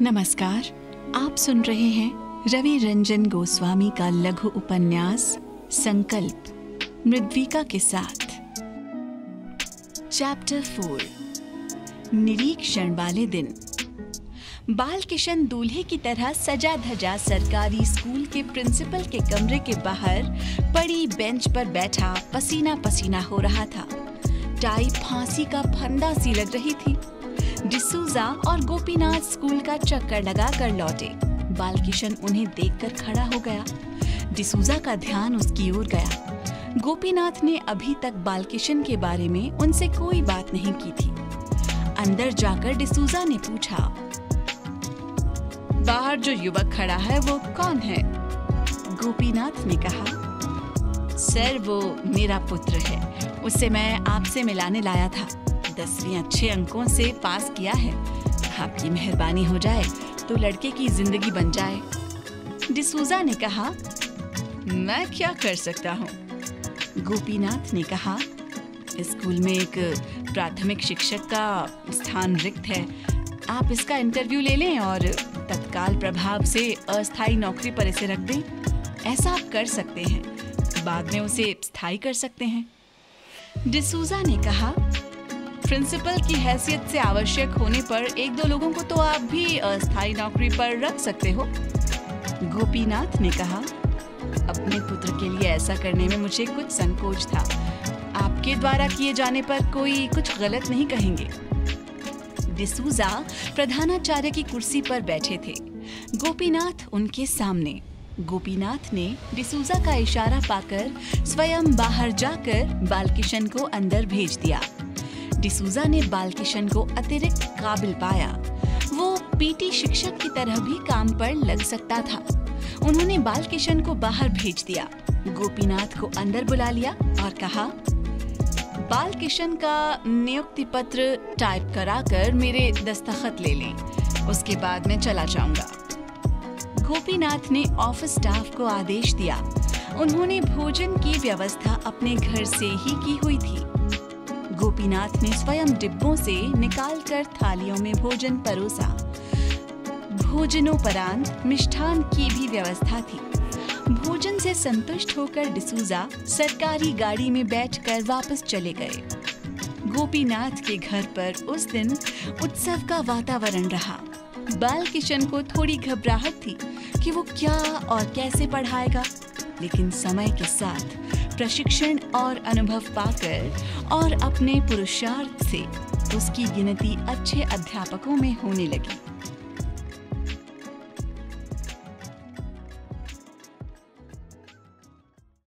नमस्कार, आप सुन रहे हैं रवि रंजन गोस्वामी का लघु उपन्यास संकल्प मृद्विका के साथ। चैप्टर 4 निरीक्षण वाले दिन। बाल किशन दूल्हे की तरह सजा धजा सरकारी स्कूल के प्रिंसिपल के कमरे के बाहर पड़ी बेंच पर बैठा पसीना पसीना हो रहा था। टाई फांसी का फंदा सी लग रही थी। डिसूजा और गोपीनाथ स्कूल का चक्कर लगा कर लौटे। बालकिशन उन्हें देखकर खड़ा हो गया। डिसूजा का ध्यान उसकी ओर गया। गोपीनाथ ने अभी तक बालकिशन के बारे में उनसे कोई बात नहीं की थी। अंदर जाकर डिसूजा ने पूछा, बाहर जो युवक खड़ा है वो कौन है? गोपीनाथ ने कहा, सर वो मेरा पुत्र है, उससे मैं आपसे मिलाने लाया था। 10वीं अच्छे अंकों से पास किया है। आपकी मेहरबानी हो जाए तो लड़के की जिंदगी बन जाए। डिसूजा ने कहा, मैं क्या कर सकता हूँ? गोपीनाथ ने कहा, स्कूल में एक प्राथमिक शिक्षक का स्थान रिक्त है। आप इसका इंटरव्यू ले लें और तत्काल प्रभाव से अस्थायी नौकरी पर इसे रख दें। ऐसा आप कर सकते हैं, बाद में उसे स्थायी कर सकते हैं। डिसूजा ने कहा, प्रिंसिपल की हैसियत से आवश्यक होने पर 1-2 लोगों को तो आप भी अस्थायी नौकरी पर रख सकते हो। गोपीनाथ ने कहा, अपने पुत्र के लिए ऐसा करने में मुझे कुछ संकोच था। आपके द्वारा किए जाने पर कोई कुछ गलत नहीं कहेंगे। डिसूजा प्रधानाचार्य की कुर्सी पर बैठे थे, गोपीनाथ उनके सामने। गोपीनाथ ने डिसूजा का इशारा पाकर स्वयं बाहर जाकर बालकिशन को अंदर भेज दिया। डिसूजा ने बालकिशन को अतिरिक्त काबिल पाया। वो पीटी शिक्षक की तरह भी काम पर लग सकता था। उन्होंने बालकिशन को बाहर भेज दिया। गोपीनाथ को अंदर बुला लिया और कहा, बालकिशन का नियुक्ति पत्र टाइप कराकर मेरे दस्तखत ले लें, उसके बाद मैं चला जाऊंगा। गोपीनाथ ने ऑफिस स्टाफ को आदेश दिया। उन्होंने भोजन की व्यवस्था अपने घर से ही की हुई थी। गोपीनाथ ने स्वयं डिब्बों से निकालकर थालियों में भोजन परोसा। भोजनोपरांत मिष्ठान की भी व्यवस्था थी। भोजन से संतुष्ट होकर डिसूजा सरकारी गाड़ी में बैठकर वापस चले गए। गोपीनाथ के घर पर उस दिन उत्सव का वातावरण रहा। बालकिशन को थोड़ी घबराहट थी कि वो क्या और कैसे पढ़ाएगा, लेकिन समय के साथ प्रशिक्षण और अनुभव पाकर और अपने पुरुषार्थ से उसकी गिनती अच्छे अध्यापकों में होने लगी।